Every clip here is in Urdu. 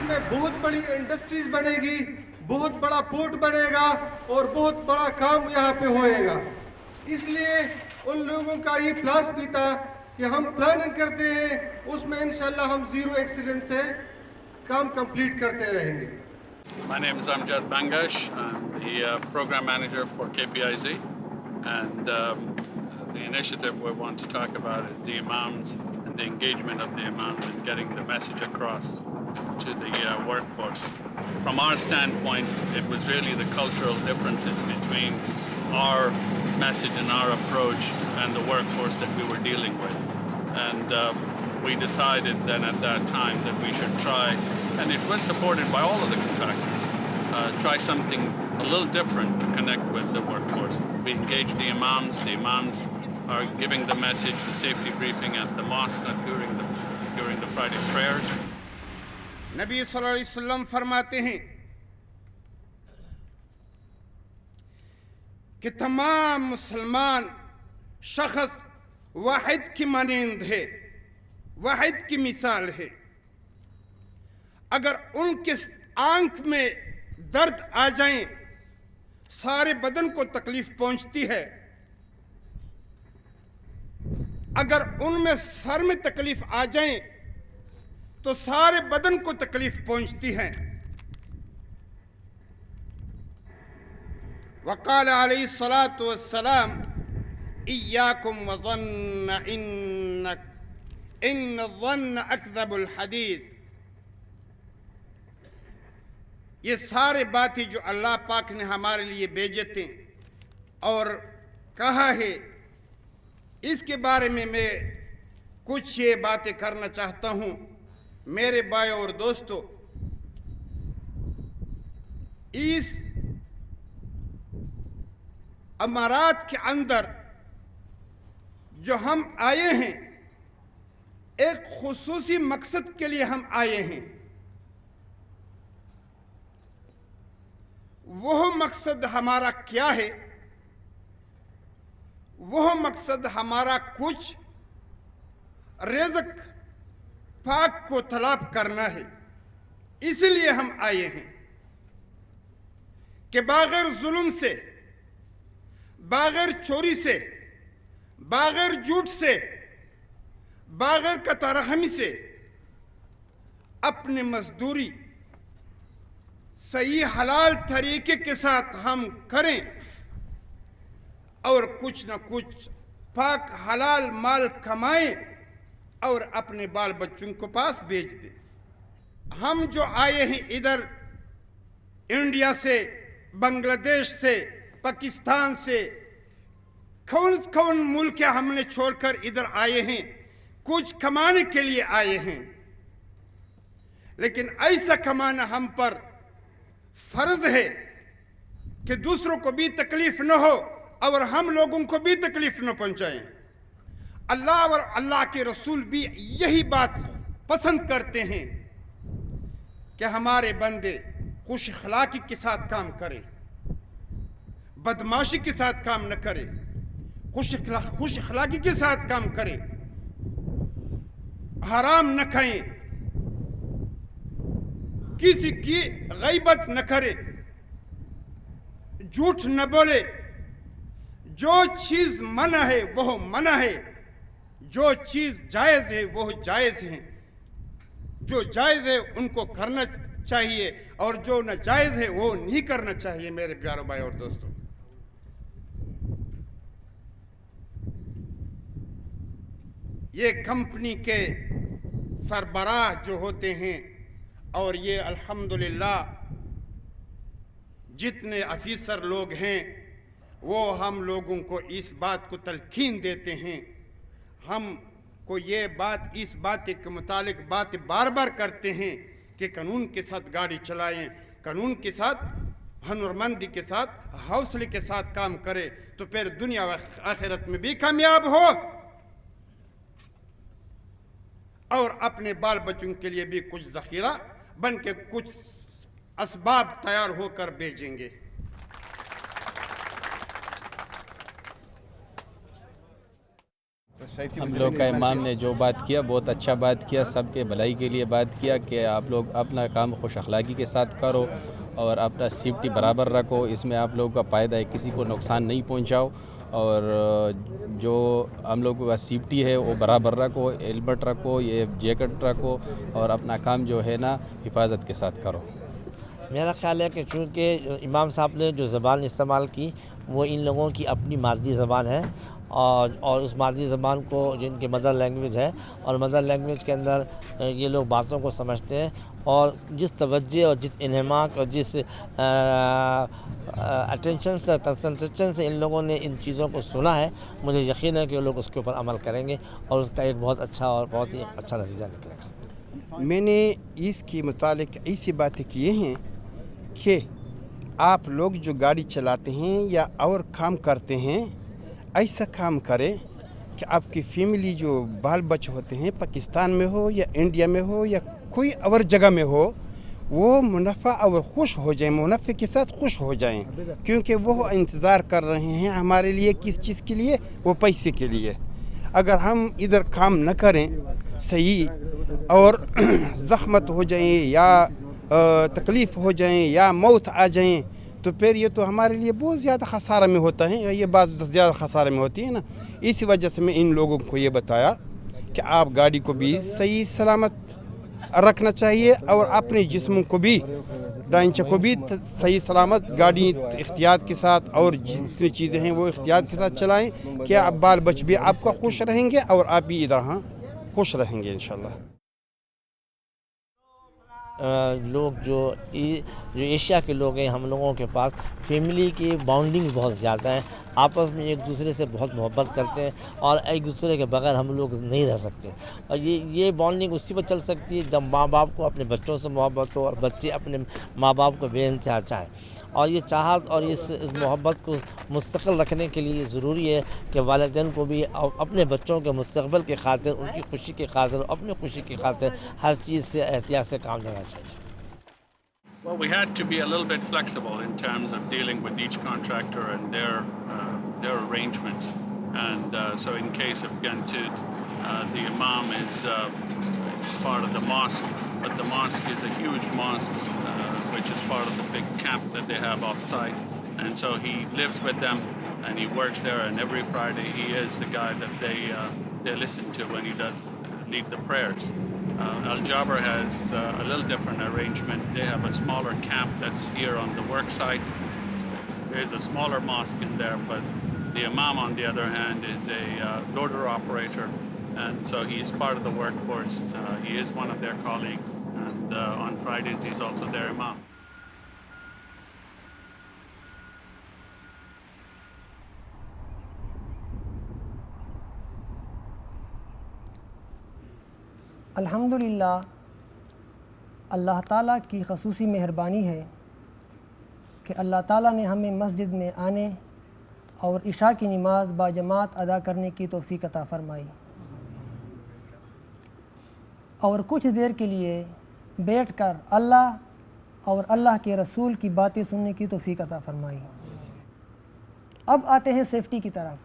میں بہت بڑی انڈسٹریز بنے گی, بہت بڑا پورٹ بنے گا اور بہت بڑا کام یہاں پہ ہوئے گا. اس لیے ان لوگوں کا یہ پلاس بھی تھا کہ ہم پلاننگ کرتے ہیں, اس میں انشاءاللہ ہم زیرو ایکسیڈنٹ سے کام کمپلیٹ کرتے رہیں گے. My name is Amjad Bangash. I'm the program manager for KPIZ, and the initiative we want to talk about is the imams and the engagement of the imams and getting the message across to the workforce. From our standpoint, it was really the cultural differences between our message and our approach and the workforce that we were dealing with. And we decided then at that time that we should try, and it was supported by all of the contractors, try something a little different to connect with the workforce. We engaged the imams. The imams are giving the message, the safety briefing at the mosque during the Friday prayers. نبی صلی اللہ علیہ وسلم فرماتے ہیں کہ تمام مسلمان شخص واحد کی مانند ہے, واحد کی مثال ہے. اگر ان کے آنکھ میں درد آ جائیں سارے بدن کو تکلیف پہنچتی ہے, اگر ان میں سر میں تکلیف آ جائیں تو سارے بدن کو تکلیف پہنچتی ہے. وقال علیہ الصلاۃ والسلام ایاکم وظن ان الظن اکذب الحدیث. یہ سارے باتیں جو اللہ پاک نے ہمارے لیے بھیجے تھے اور کہا ہے, اس کے بارے میں کچھ یہ باتیں کرنا چاہتا ہوں. میرے بھائی اور دوستو, اس امارات کے اندر جو ہم آئے ہیں ایک خصوصی مقصد کے لیے ہم آئے ہیں. وہ مقصد ہمارا کیا ہے؟ وہ مقصد ہمارا کچھ رزق پاک کو طلب کرنا ہے. اس لیے ہم آئے ہیں کہ بغیر ظلم سے, بغیر چوری سے, بغیر جھوٹ سے, بغیر قطع رحمی سے اپنی مزدوری صحیح حلال طریقے کے ساتھ ہم کریں اور کچھ نہ کچھ پاک حلال مال کمائیں اور اپنے بال بچوں کو پاس بھیج دیں. ہم جو آئے ہیں ادھر انڈیا سے, بنگلہ دیش سے, پاکستان سے, کون ملک ہم نے چھوڑ کر ادھر آئے ہیں, کچھ کمانے کے لیے آئے ہیں. لیکن ایسا کمانا ہم پر فرض ہے کہ دوسروں کو بھی تکلیف نہ ہو اور ہم لوگوں کو بھی تکلیف نہ پہنچائیں. اللہ اور اللہ کے رسول بھی یہی بات پسند کرتے ہیں کہ ہمارے بندے خوش اخلاقی کے ساتھ کام کریں, بدماشی کے ساتھ کام نہ کریں, خوش اخلاقی کے ساتھ کام کریں, حرام نہ کھائیں, کسی کی غیبت نہ کرے, جھوٹ نہ بولے. جو چیز منع ہے وہ منع ہے, جو چیز جائز ہے وہ جائز ہے. جو جائز ہے ان کو کرنا چاہیے اور جو ناجائز ہے وہ نہیں کرنا چاہیے. میرے پیارے بھائی اور دوستو, یہ کمپنی کے سربراہ جو ہوتے ہیں اور یہ الحمدللہ جتنے افیسر لوگ ہیں وہ ہم لوگوں کو اس بات کو تلقین دیتے ہیں, ہم کو یہ بات, اس بات کے متعلق بات بار بار کرتے ہیں کہ قانون کے ساتھ گاڑی چلائیں, قانون کے ساتھ ہنرمندی کے ساتھ حوصلے کے ساتھ کام کرے تو پھر دنیا و آخرت میں بھی کامیاب ہو اور اپنے بال بچوں کے لیے بھی کچھ ذخیرہ بن کے کچھ اسباب تیار ہو کر بھیجیں گے. بس ہم لوگ کا امام نے جو بات کیا بہت اچھا بات کیا، سب کے بھلائی کے لیے بات کیا کہ آپ لوگ اپنا کام خوش اخلاقی کے ساتھ کرو اور اپنا سیفٹی برابر رکھو، اس میں آپ لوگوں کا فائدہ ہے، کسی کو نقصان نہیں پہنچاؤ اور جو ہم لوگوں کا سیفٹی ہے وہ برابر رکھو، ہیلمٹ رکھو، یہ جیکٹ رکھو اور اپنا کام جو ہے نا حفاظت کے ساتھ کرو۔ میرا خیال ہے کہ چونکہ امام صاحب نے جو زبان استعمال کی وہ ان لوگوں کی اپنی مادری زبان ہے اور اس مادری زبان کو جن کی مدر لینگویج ہے اور مدر لینگویج کے اندر یہ لوگ باتوں کو سمجھتے ہیں اور جس توجہ اور جس انہماک اور جس اٹینشن سے کنسنٹریشن سے ان لوگوں نے ان چیزوں کو سنا ہے، مجھے یقین ہے کہ وہ لوگ اس کے اوپر عمل کریں گے اور اس کا ایک بہت اچھا اور بہت ہی اچھا نتیجہ نکلے گا۔ میں نے اس کے متعلق ایسی باتیں کی ہیں کہ آپ لوگ جو گاڑی چلاتے ہیں یا اور کام کرتے ہیں، ایسا کام کریں کہ آپ کی فیملی جو بال بچے ہوتے ہیں پاکستان میں ہو یا انڈیا میں ہو یا کوئی اور جگہ میں ہو، وہ منافع اور خوش ہو جائیں، منافع کے ساتھ خوش ہو جائیں، کیونکہ وہ انتظار کر رہے ہیں ہمارے لیے کس چیز کے لیے؟ وہ پیسے کے لیے۔ اگر ہم ادھر کام نہ کریں صحیح اور زحمت ہو جائیں یا تکلیف ہو جائیں یا موت آ جائیں تو پھر یہ تو ہمارے لیے بہت زیادہ خسارہ میں ہوتا ہے، یہ بات زیادہ خسارے میں ہوتی ہے نا۔ اسی وجہ سے میں ان لوگوں کو یہ بتایا کہ آپ گاڑی کو بھی صحیح سلامت رکھنا چاہیے اور اپنے جسم کو بھی ڈھانچہ کو بھی صحیح سلامت گاڑی احتیاط کے ساتھ اور جتنی چیزیں ہیں وہ احتیاط کے ساتھ چلائیں کہ آپ بال بچ بھی آپ کا خوش رہیں گے اور آپ بھی ادھر ہاں خوش رہیں گے انشاءاللہ۔ لوگ جو ایشیا کے لوگ ہیں، ہم لوگوں کے پاس فیملی کی باؤنڈنگ بہت زیادہ ہیں، آپس میں ایک دوسرے سے بہت محبت کرتے ہیں اور ایک دوسرے کے بغیر ہم لوگ نہیں رہ سکتے اور یہ باؤنڈنگ اسی پر چل سکتی ہے جب ماں باپ کو اپنے بچوں سے محبت ہو اور بچے اپنے ماں باپ کو بے انتہا چاہیں اور یہ چاہت اور اس محبت کو مستقل رکھنے کے لیے ضروری ہے کہ والدین کو بھی اپنے بچوں کے مستقبل کی خاطر، ان کی خوشی کی خاطر، اپنی خوشی کی خاطر ہر چیز سے احتیاط سے کام لینا چاہیے۔ Well, we had to be a little bit flexible in terms of dealing with each contractor and their arrangements. And so in case of Gantut, the imam is part of the mosque, but the mosque is a huge mosque, which is part of the big camp that they have off-site. And so he lives with them and he works there, and every Friday he is the guy that they listen to when he does lead the prayers. Al-Jaber has a little different arrangement. They have a smaller camp that's here on the work site. There's a smaller mosque in there, but the imam, on the other hand, is a loader operator, and so he is part of the workforce. He is one of their colleagues, and on Fridays he's also their imam. الحمدللہ اللہ تعالیٰ کی خصوصی مہربانی ہے کہ اللہ تعالیٰ نے ہمیں مسجد میں آنے اور عشاء کی نماز باجماعت ادا کرنے کی توفیق عطا فرمائی اور کچھ دیر کے لیے بیٹھ کر اللہ اور اللہ کے رسول کی باتیں سننے کی توفیق عطا فرمائی۔ اب آتے ہیں سیفٹی کی طرف۔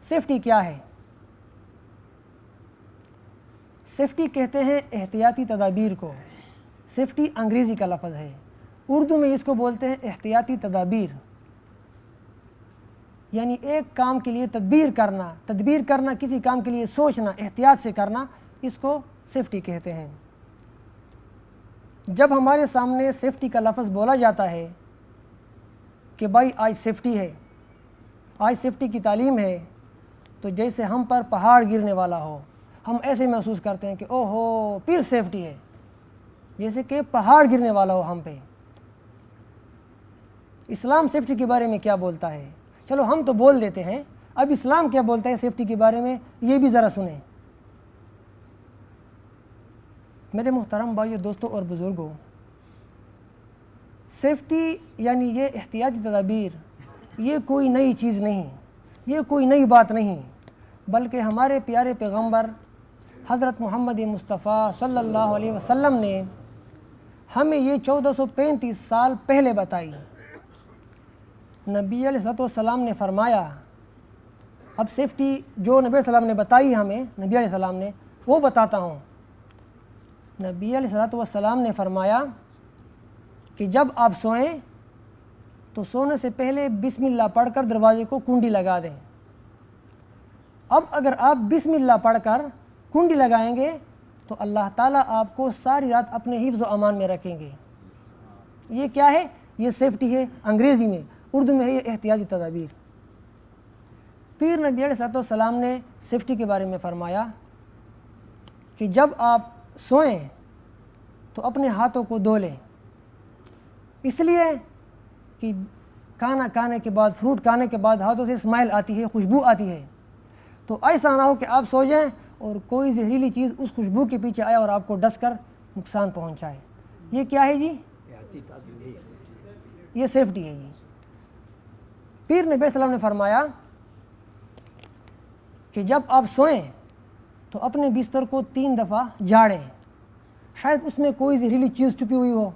سیفٹی کیا ہے؟ سیفٹی کہتے ہیں احتیاطی تدابیر کو۔ سیفٹی انگریزی کا لفظ ہے، اردو میں اس کو بولتے ہیں احتیاطی تدابیر، یعنی ایک کام کے لیے تدبیر کرنا کسی کام کے لیے سوچنا، احتیاط سے کرنا، اس کو سیفٹی کہتے ہیں۔ جب ہمارے سامنے سیفٹی کا لفظ بولا جاتا ہے کہ بھائی آج سیفٹی ہے، آج سیفٹی کی تعلیم ہے، تو جیسے ہم پر پہاڑ گرنے والا ہو، ہم ایسے محسوس کرتے ہیں کہ او ہو پھر سیفٹی ہے، جیسے کہ پہاڑ گرنے والا ہو ہم پہ۔ اسلام سیفٹی کے بارے میں کیا بولتا ہے؟ چلو ہم تو بول دیتے ہیں، اب اسلام کیا بولتا ہے سیفٹی کے بارے میں، یہ بھی ذرا سنیں۔ میرے محترم بھائیو، دوستوں اور بزرگوں، سیفٹی یعنی یہ احتیاطی تدابیر، یہ کوئی نئی چیز نہیں، یہ کوئی نئی بات نہیں، بلکہ ہمارے پیارے پیغمبر حضرت محمد مصطفیٰ صلی اللہ علیہ وسلم نے ہمیں یہ 1435 سال پہلے بتائی۔ نبی علیہ الصلوۃ والسلام نے فرمایا اب سیفٹی جو نبی علیہ السلام نے بتائی ہمیں، نبی علیہ السلام نے، وہ بتاتا ہوں۔ نبی علیہ السلام نے فرمایا کہ جب آپ سوئیں تو سونے سے پہلے بسم اللہ پڑھ کر دروازے کو کنڈی لگا دیں۔ اب اگر آپ بسم اللہ پڑھ کر کنڈی لگائیں گے تو اللہ تعالیٰ آپ کو ساری رات اپنے حفظ و امان میں رکھیں گے۔ یہ کیا ہے؟ یہ سیفٹی ہے، انگریزی میں، اردو میں ہے یہ احتیاطی تدابیر۔ پھر نبی علیہ السلام نے سیفٹی کے بارے میں فرمایا کہ جب آپ سوئیں تو اپنے ہاتھوں کو دھو لیں، اس لیے کہ کھانا کھانے کے بعد، فروٹ کھانے کے بعد ہاتھوں سے اسمائل آتی ہے، خوشبو آتی ہے، تو ایسا نہ ہو کہ آپ سو جائیں اور کوئی زہریلی چیز اس خوشبو کے پیچھے آئے اور آپ کو ڈس کر نقصان پہنچائے۔ یہ کیا ہے جی؟ یہ سیفٹی ہے جی۔ پھر نبی علیہ السلام نے فرمایا کہ جب آپ سوئیں تو اپنے بستر کو 3 دفعہ جھاڑیں، شاید اس میں کوئی زہریلی چیز چھپی ہوئی ہو،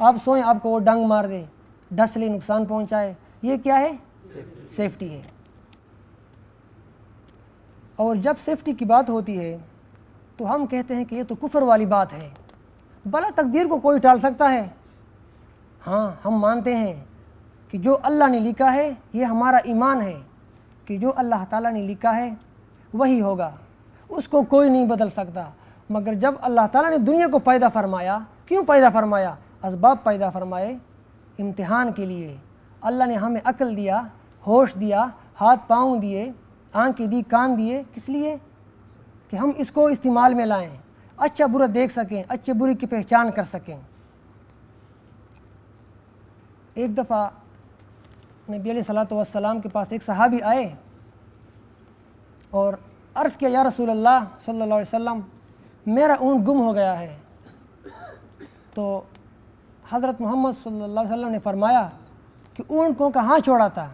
آپ سوئیں آپ کو وہ ڈنگ مار دے، ڈس لے، نقصان پہنچائے۔ یہ کیا ہے؟ سیفٹی ہے۔ اور جب سیفٹی کی بات ہوتی ہے تو ہم کہتے ہیں کہ یہ تو کفر والی بات ہے، بھلا تقدیر کو کوئی ٹال سکتا ہے؟ ہاں، ہم مانتے ہیں کہ جو اللہ نے لکھا ہے، یہ ہمارا ایمان ہے کہ جو اللہ تعالیٰ نے لکھا ہے وہی ہوگا، اس کو کوئی نہیں بدل سکتا۔ مگر جب اللہ تعالیٰ نے دنیا کو پیدا فرمایا، کیوں پیدا فرمایا؟ اسباب پیدا فرمائے امتحان کے لیے۔ اللہ نے ہمیں عقل دیا، ہوش دیا، ہاتھ پاؤں دیے، آنکھیں دی، کان دیے، کس لیے؟ کہ ہم اس کو استعمال میں لائیں، اچھا برا دیکھ سکیں، اچھے برے کی پہچان کر سکیں۔ ایک دفعہ نبی علیہ السلام کے پاس ایک صحابی آئے اور عرض کیا، یا رسول اللہ صلی اللہ علیہ وسلم، میرا اونٹ گم ہو گیا ہے۔ تو حضرت محمد صلی اللہ علیہ وسلم نے فرمایا کہ اونٹ کو کہاں چھوڑا تھا؟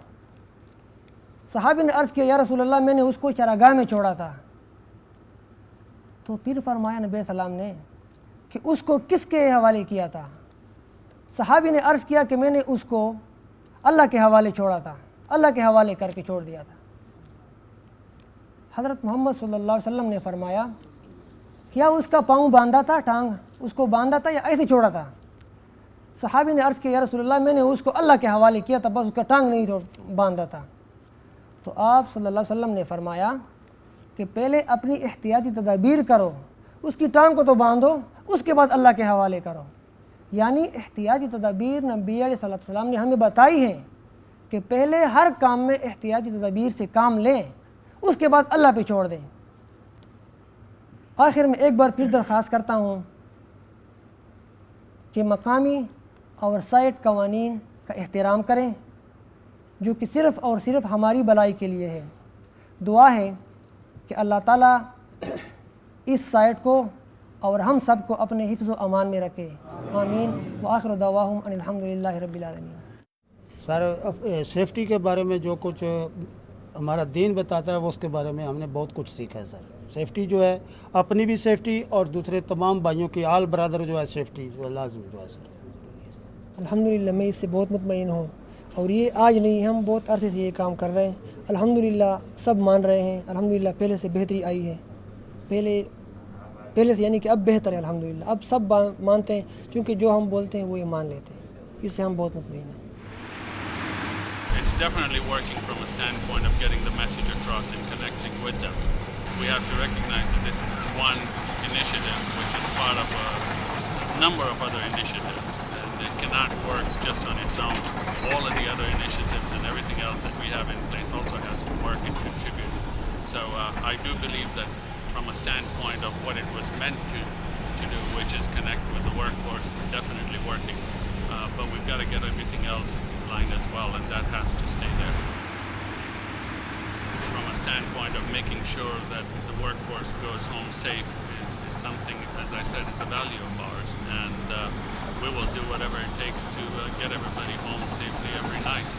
صحابی نے عرض کیا، یا رسول اللہ، میں نے اس کو چراگاہ میں چھوڑا تھا۔ تو پھر فرمایا نبی علیہ السلام نے کہ اس کو کس کے حوالے کیا تھا؟ صحابی نے عرض کیا کہ میں نے اس کو اللہ کے حوالے چھوڑا تھا، اللہ کے حوالے کر کے چھوڑ دیا تھا۔ حضرت محمد صلی اللہ علیہ وسلم نے فرمایا، کیا اس کا پاؤں باندھا تھا، ٹانگ اس کو باندھا تھا یا ایسے چھوڑا تھا؟ صحابی نے عرض کیا، یا رسول اللہ، میں نے اس کو اللہ کے حوالے کیا تھا، بس اس کا ٹانگ نہیں باندھا تھا۔ تو آپ صلی اللہ علیہ وسلم نے فرمایا کہ پہلے اپنی احتیاطی تدابیر کرو، اس کی ٹانگ کو تو باندھو، اس کے بعد اللہ کے حوالے کرو۔ یعنی احتیاطی تدابیر نبی علیہ السلام نے ہمیں بتائی ہیں کہ پہلے ہر کام میں احتیاطی تدابیر سے کام لیں، اس کے بعد اللہ پہ چھوڑ دیں۔ آخر میں ایک بار پھر درخواست کرتا ہوں کہ مقامی اور سائٹ قوانین کا احترام کریں، جو کہ صرف اور صرف ہماری بھلائی کے لیے ہے۔ دعا ہے کہ اللہ تعالیٰ اس سائٹ کو اور ہم سب کو اپنے حفظ و امان میں رکھے، آمین۔ وآخر دعواہم ان الحمدللہ رب العالمین۔ سر، سیفٹی کے بارے میں جو کچھ ہمارا دین بتاتا ہے وہ اس کے بارے میں ہم نے بہت کچھ سیکھا ہے سر۔ سیفٹی جو ہے، اپنی بھی سیفٹی اور دوسرے تمام بھائیوں کی، آل برادر جو ہے سیفٹی جو ہے لازم جو ہے سر۔ الحمدللہ میں اس سے بہت مطمئن ہوں، اور یہ آج نہیں، ہم بہت عرصے سے یہ کام کر رہے ہیں۔ الحمدللہ سب مان رہے ہیں، الحمدللہ پہلے سے بہتری آئی ہے، پہلے سے یعنی کہ اب بہتر ہے الحمدللہ، اب سب مانتے ہیں، کیونکہ جو ہم بولتے ہیں وہ یہ مان لیتے ہیں، اس سے ہم بہت مطمئن ہیں۔ It's definitely working from a standpoint of getting the message across and connecting with them. We have to recognize that this is one initiative which is part of a number of other initiatives, and it cannot work just on its own. All of the other initiatives and everything else that we have in place also has to work and contribute. So I do believe that from a standpoint of what it was meant to do, which is connect with the workforce, definitely working. But we've got to get everything else in line as well, and that has to stay there. From a standpoint of making sure that the workforce goes home safe is something, as I said, is a value of ours, and we will do whatever it takes to get everybody home safely every night.